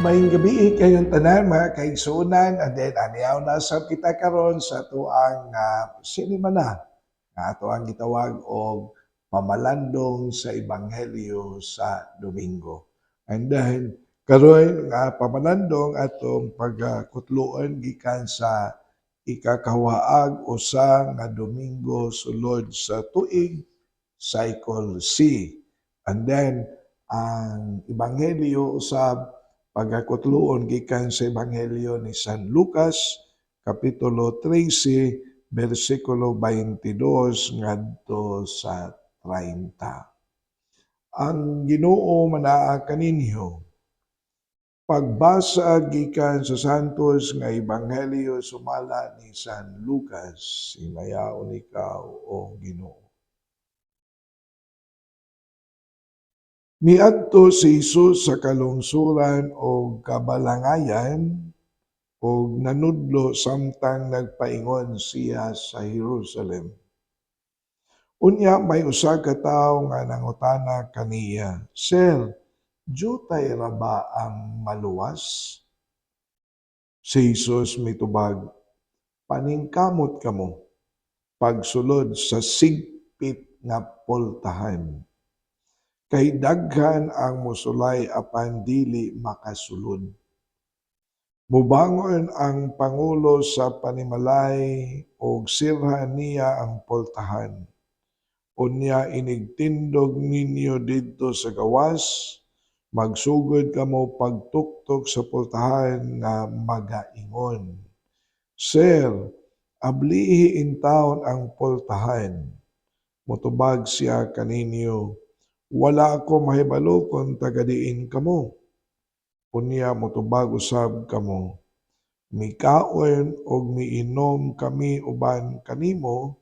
Maayong gabi kayong tanan mga kaigsuonan and then aniaw na sab kita karon sa tuang sinima na nga ato ang gitawag og pamalandong sa ebanghelyo sa Domingo. And then karon nga pamalandong atong pagkutloon gikan sa ikakawaag usa nga Domingo sulod sa tuig cycle C. And then ang ebanghelyo usab pagkakutluon gikan sa Ebanghelyo ni San Lucas, Kapitulo 13, versikulo 22 ngadto sa 30. Ang Ginoo manaa kaninyo. Pagbasa gikan sa Santos nga Ebanghelyo sumala ni San Lucas, himayaon ikaw o Ginoo. Miadto si Jesus sa kalungsuran o kabalangayan o nanudlo samtang nagpaingon siya sa Jerusalem. Unya may usa ka tawo nga nangutana kaniya, Sir, jutay ra ba ang maluwas? Si Jesus mitubag, paningkamot kamo, pagsulod sa sigpit nga pultahan. Kay daghan ang musulay apan dili makasulod. Mubangon ang pangulo sa panimalay ug sirhan niya ang pultahan. Unya inigtindog ninyo didto sa gawas, magsugod kamo pagtuktok sa pultahan nga magaingon. Sir, ablihi in taon ang pultahan. Mutubag siya kaninyo, wala ako mahibalo kung tagadiin kamo. Unya motubag usab kamo, mikaon og miinom kami uban kanimo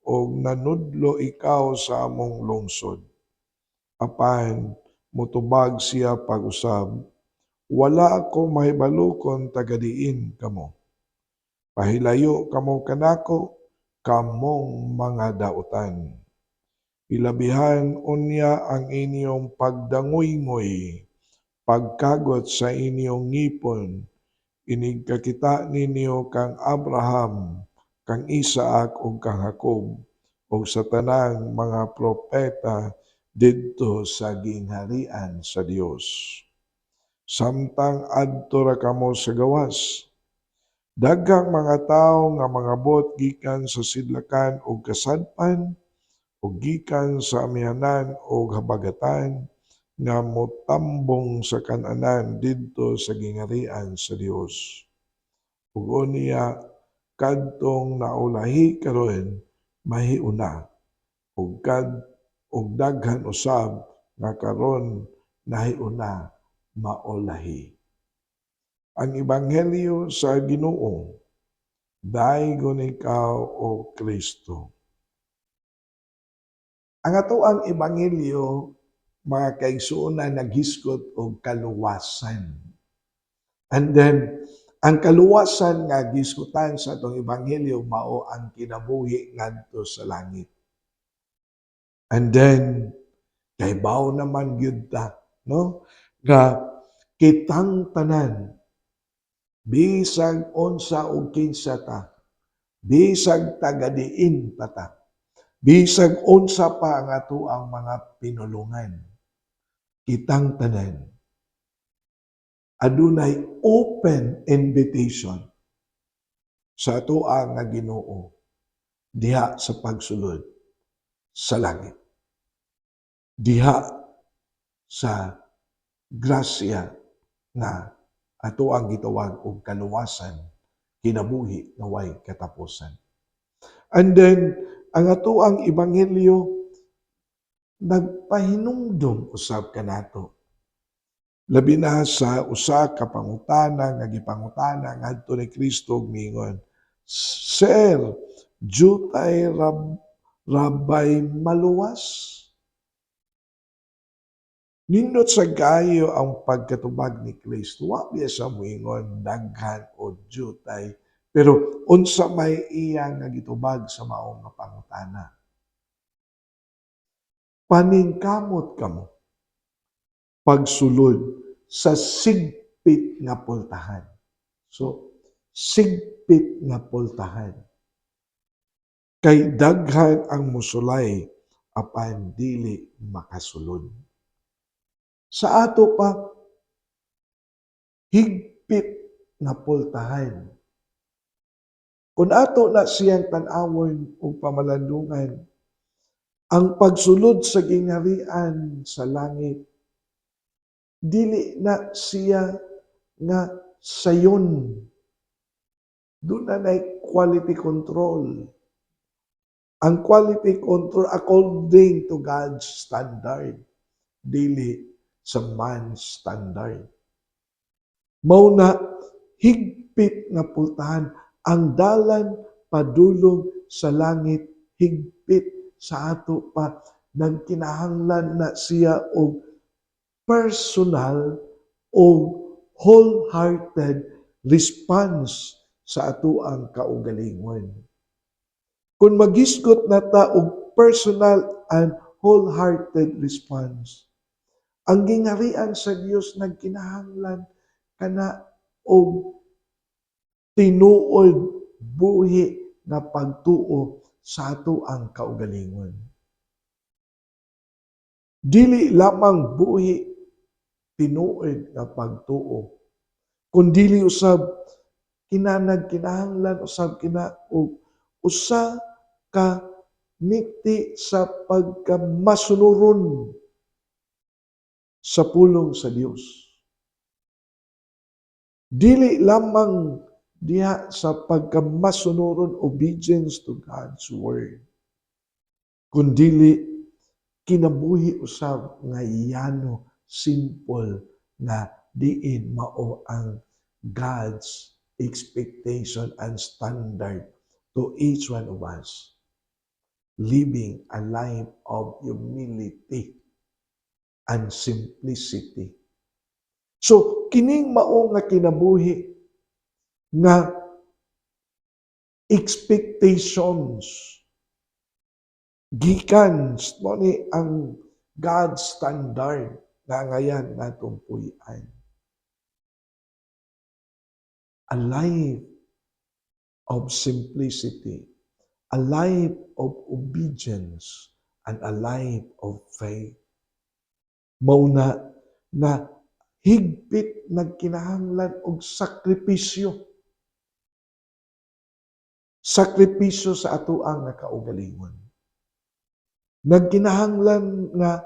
og nanudlo ikaw sa among lungsod. Apan motubag siya pag-usab, wala ako mahibalo kung tagadiin kamo. Pahilayo kamo kanako, kamong mga dautan. Ilabihan unya ang inyong pagdangoy-ngoy, pagkagot sa inyong ngipon, inigkakita ninyo kang Abraham, kang Isaac ug kang Jacob, ug sa tanang mga propeta didto sa gingharian sa Dios. Samtang adto ra kamo sa gawas, daghang mga tawo nga mangabot gikan sa sidlakan ug kasadpan, ug gikan sa amihanan ug habagatan nga motambong sa kan-anan didto sa gingharian sa Dios. Ug unya kadtong naulahi karon mahiuna ug daghan usab nga karon nahiuna maulahi. Ang ebanghelyo sa Ginoo, daygon ikaw o Kristo. Ang atoang ebanghelyo, mga kaigsuonan, naghisgot og kaluwasan. And then, ang kaluwasan nga gisgutan sa atong ebanghelyo mao ang kinabuhi ngadto sa langit. And then, kay bao naman gyud ta, no? Nga kitang tanan, bisag unsa ug kinsa ta, bisag tagadiin pa ta, bisag unsa pa ang atoang mga pinulungan, kitang tanan adunay open invitation sa atoa nga Ginoo diha sa pagsulod sa langit. Diha sa grasya na atoang gitawag og kaluwasan, kinabuhi nga way katapusan. And then ang atoang ebanghelyo nagpahinumdom usab kanato. Labi na sa usa ka pangutana nga gipangutana ngadto ni Kristo mingon, Sir, jutay rabay maluwas? Nindot sa gayo ang pagkatubag ni Kristo. Wa biya sa moingon daghan o jutay, pero unsa may iya nga gitubag sa maong nga pangutana. Paningkamot kamo pagsulod sa sigpit sigpit nga pultahan. So, sigpit nga pultahan. Kay daghan ang musulay apan dili makasulod. Sa ato pa, higpit nga pultahan. Kung ato na siyang tan-awon o pamalandungan, ang pagsulod sa gingharian sa langit, dili na siya nga sayon. Doon na quality control. Ang quality control according to God's standard, dili sa man's standard. Mauna, higpit nga pultahan, ang dalan padulong sa langit, higpit sa ato pa, nagkinahanglan na siya og personal o wholehearted response sa ato ang kaugalingon. Kung magisgot na ta og personal and wholehearted response, ang gingharian sa Dios nagkinahanglan kana og tinuod buhi nga pagtuo sa ato ang kaugalingon. Dili lamang buhi tinuod nga pagtuo, kundi usab kinahanglan usab kina og usa ka miti sa pagkamasunuron sa pulong sa Dios. Dili lamang diha sa pagkamasunuron obedience to God's word, kundili kinabuhi usab nga iyano, simple nga diin mao ang God's expectation and standard to each one of us. Living a life of humility and simplicity. So, kining mao nga kinabuhi nga expectations gikan mo ni ang God's standard nga ngayan natong puy-an. A life of simplicity, a life of obedience, and a life of faith. Mauna na higpit nagkinahanglan og sakripisyo. Sakripisyo sa atoang nakaugalingon. Nagkinahanglan nga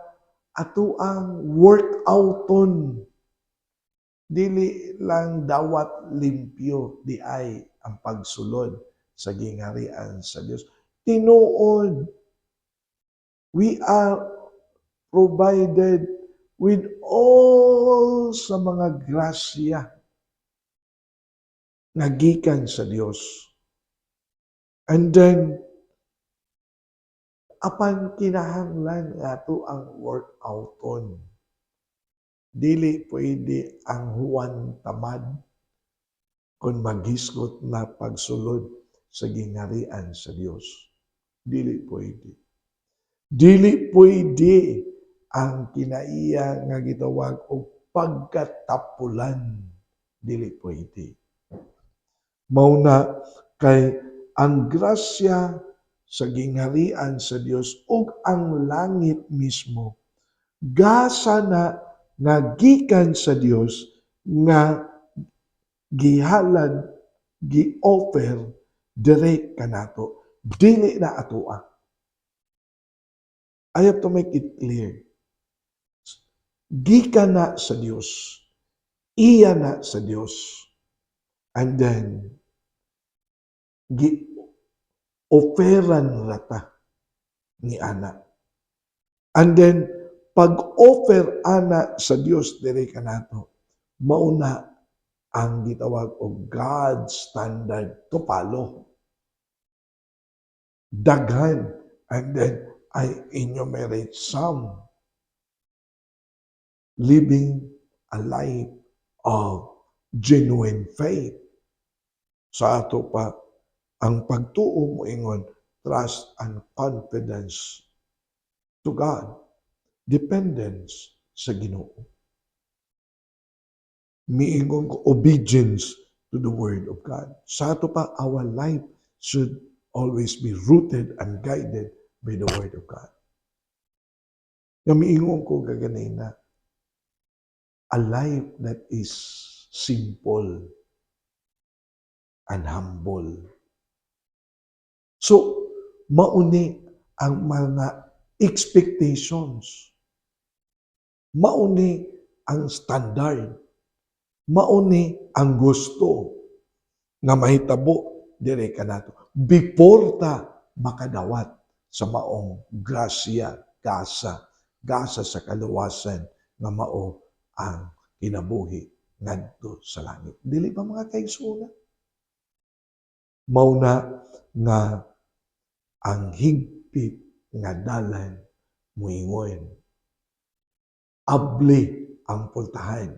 atoang workouton. Dili lang dawat limpyo di ay ang pagsulod sa gingharian sa Dios. Tinuod, we are provided with all sa mga grasya nga gikan sa Dios. And then, apan kinahanglan nga ato ang workouton. Dili pwede ang huwan tamad kung maghisgot na pagsulod sa gingharian sa Dios. Dili pwede. Dili pwede ang kinaiya nga gitawag og pagkatapulan. Dili pwede. Mauna kay ang grasya sa gingharian sa Dios ug ang langit mismo gasa na nga gikan sa Dios nga gihalad, gi-offer direct kanato, dili na atoa. I have to make it clear. Gikan na sa Dios, iya na sa Dios, and then gi-offeran rata ni ana. And then pag-offer ana sa Dios diri kanato, mauna ang gitawag og God's standard to follow. Daghan, and then I enumerate some. Living a life of genuine faith. Sa ato pa, ang pagtuo mo ingon, trust and confidence to God. Dependence sa Ginoo. Miingon ko obedience to the Word of God. Sa ato pa, our life should always be rooted and guided by the Word of God. Nga miingon ko gaganina, a life that is simple and humble. So, mauni ang mga expectations. Mauni ang standard. Mauni ang gusto nga mahitabo dire kanato before ta makadawat sa maong grasya, gasa sa kaluwasan nga mao ang kinabuhi ngadto sa langit. Dili ba mga kaigsuonan? Mao na nga ang higpit nga dalan moingon, abli ang pultahan,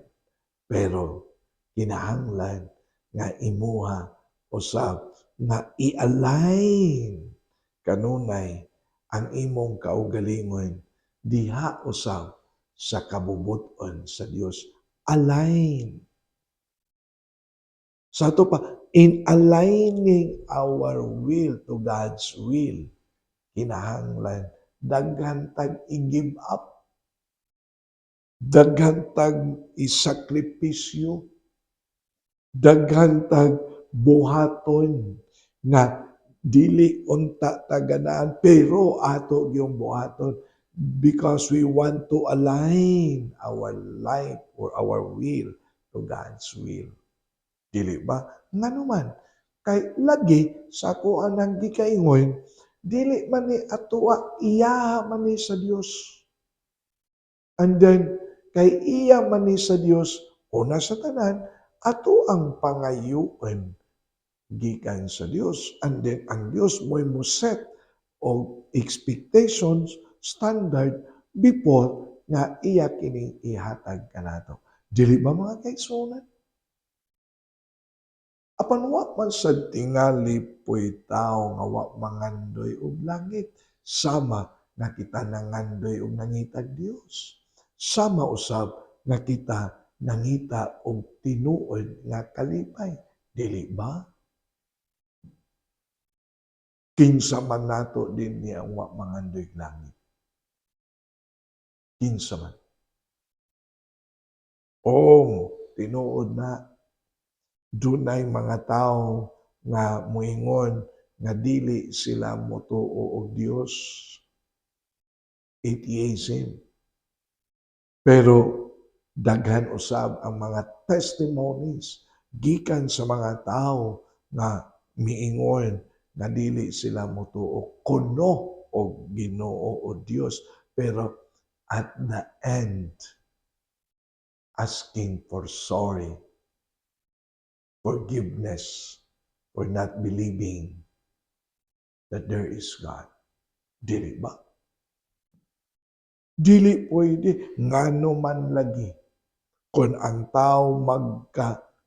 pero kinahanglan nga imuha usab nga i-align kanunay ang imong kaugalingon diha usab sa kabubot-on sa Dios. Align. Sa ato pa, in aligning our will to God's will, kinahanglan daghan tag i-give up, daghan tag isakripisyo, daghan tag buhaton nga dili unta taganaan pero ato gyung buhaton because we want to align our life or our will to God's will. Dili ba? Ngano man, kay lagi sa ako anang gikaingon, dili man ni atoa iya man ni sa Dios. And then, kay iya man ni sa Dios, una sa tanan, ato ang pangayuan gikan sa Dios. And then, ang Dios mo set of expectations, standard, before nga iya kining ihatag kanato. Dili ba mga kaigsuonan? Apan wa man sad tingali po'y tao nga wa mangandoy og langit, sama nga kita nangandoy og nangitag Dios. Sama usab nga kita nangita og tinuod nga kalipay, dili ba? Kinsa man nato din niya ang wa mangandoy og langit. Kinsa man. Tinuod na dunay mga tao nga moingon nga dili sila motuo og Dios. Atheism. Pero daghan usab ang mga testimonies gikan sa mga tao nga miingon nga dili sila motuo kuno og Ginoo o Dios, pero at the end asking for sorry, forgiveness for not believing that there is God. Dili ba? Dili pwede ngano man lagi kung ang tao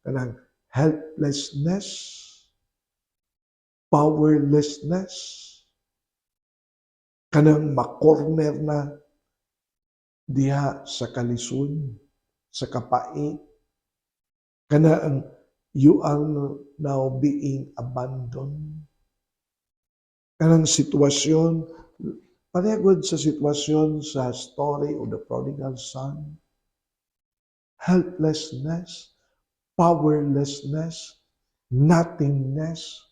kanang helplessness, powerlessness, kanang makorner na diha sa kalisod, sa kapait, kanang you are now being abandoned. Kanang sitwasyon, parehagod sa sitwasyon sa story of the prodigal son, helplessness, powerlessness, nothingness,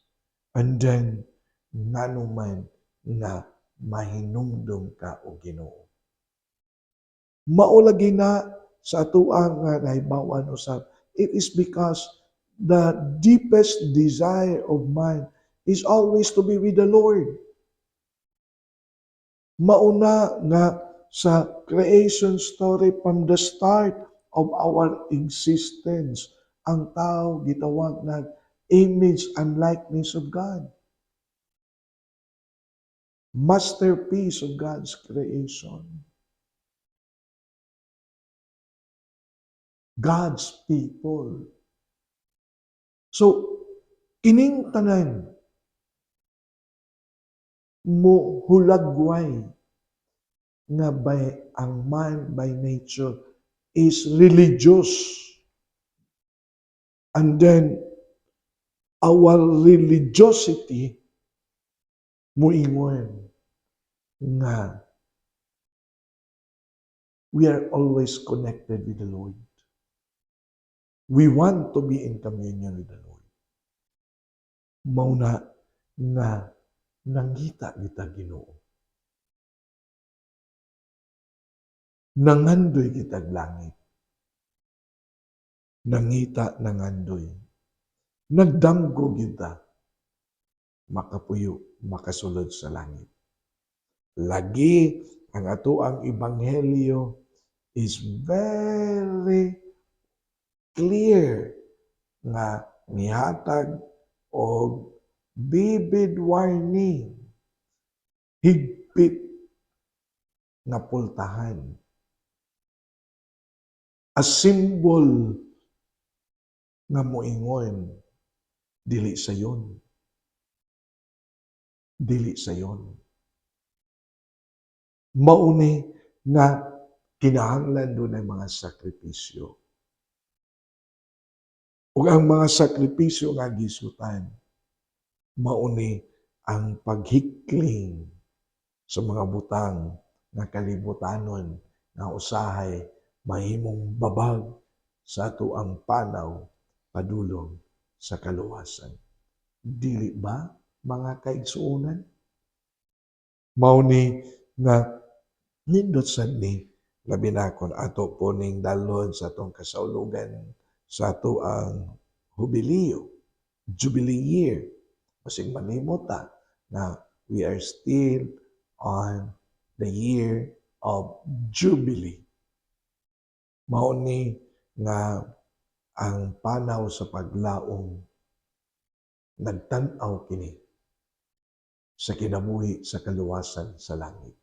and then nanuman nga mahinumdum ka o Ginoo. Mao lagi na sa atuang nga nahibawan usab. It is because the deepest desire of man is always to be with the Lord. Mauna nga sa creation story from the start of our existence, ang tao gitawag na image and likeness of God. Masterpiece of God's creation. God's people. So, kining tanan mo hulagway nga ang man by nature is religious. And then, our religiosity moingon nga we are always connected with the Lord. We want to be in communion with the Lord. Mauna nga nangita kita Ginoo. Nangandoy kitag langit. Nangita nangandoy. Nagdamgo kita. Makapuyo, makasulod sa langit. Lagi ang ato ang ebanghelyo is very clear nga nihatag og vivid warning, higpit nga pultahan. A symbol nga moingon, dili sayon. Dili sayon. Mauni nga kinahanglan doon ang mga sakripisyo. Ug ang mga sakripisyo nga gisutan, mauni ang paghikling sa mga butang nga kalibutanon nga usahay mahimong babag sa ato ang panaw padulong sa kaluwasan. Dili ba, mga kaigsuonan? Mauni nga nindot sad ni labi na kon ato po ning dalhon sa atong kasaulugan sa ato ang Jubilee year. Masing manimot ta na we are still on the year of Jubilee. Mauni nga ang panaw sa paglaom nagtan-aw kini sa kinabuhi sa kaluwasan sa langit.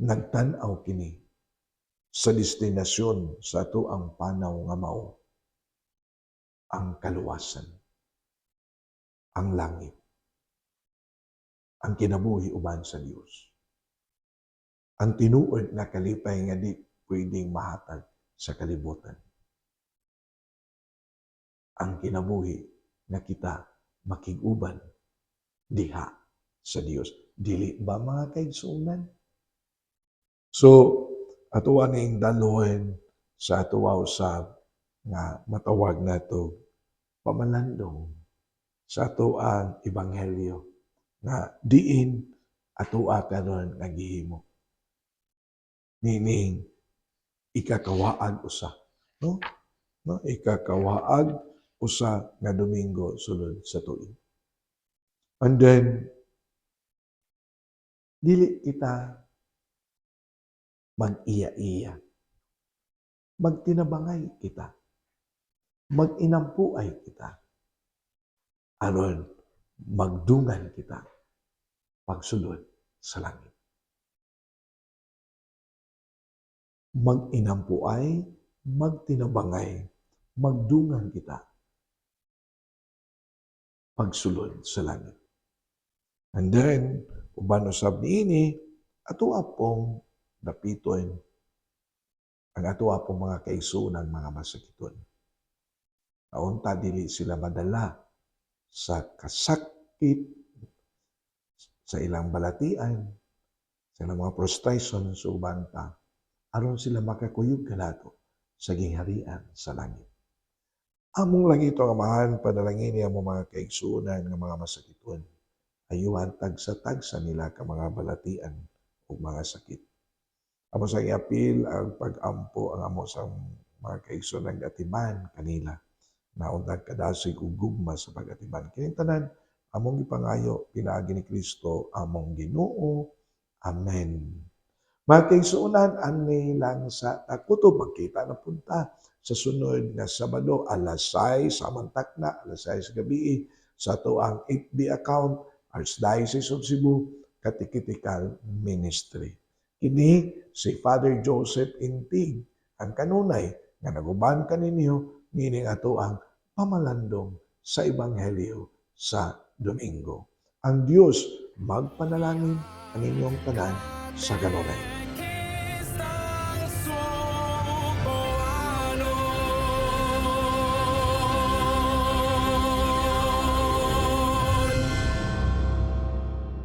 Nagtan-aw kini sa destinasyon sa ato ang panaw nga mao ang kaluwasan, ang langit, ang kinabuhi uban sa Dios. Ang tinuod nga kalipay nga di pwedeng mahatag sa kalibutan. Ang kinabuhi nga kita makig-uban diha sa Dios. Dili ba, mga kaigsuonan? So, ato aning dalhon sa atuwa usab nga matawag nato pamalandong sa ato ang ebanghelyo nga diin atoa karon nga gihimo. Nining ikakawaag usa, no? Ikakawaag usa nga Domingo sulod sa tuig. And then dili kita mag-iya-iya. Magtinabangay kita. Mag-inampuay kita. Aron magdungan kita pagsulod sa langit. Mag-inampuay, magtinabangay, magdungan kita pagsulod sa langit. And then, uban usab niini, ato apong dapiton ang ato apong mga kaigsuonan, mga masakiton. Naunta dili sila madala sa kasakit, sa ilang balatian, sa ilang mga frustration sa uban pa, aron sila makakuyog kanato sa gingharian sa langit. Among lang ito amahan, panalangin niya mo mga kaigsuonan ng mga masakiton. Ayuhan tagsa-tagsa nila ka mga balatian o mga sakit. Amo sa iapil ang pag-ampo ang amo sa mga kaigsuonan atiman kanila. Nauntag kadasig ug gugma sa pag-atiman. Kining tanan, among ipangayo, pinaagi ni Kristo, among Ginoo. Amen. Mga kaigsuonan, ani lang sa takuto, magkita na punta sa sunod nga Sabado, alas 6 sa Mantakna, alas 6 gabi, sa ito ang FB account, Archdiocese of Cebu, Catechetical Ministry. Kini si Father Joseph Intig, ang kanunay nga naguban kaninyo, meaning ato ang pamalandong sa Ebanghelyo sa Domingo. Ang Diyos magpanalangin ang inyong tanan sa kanunay.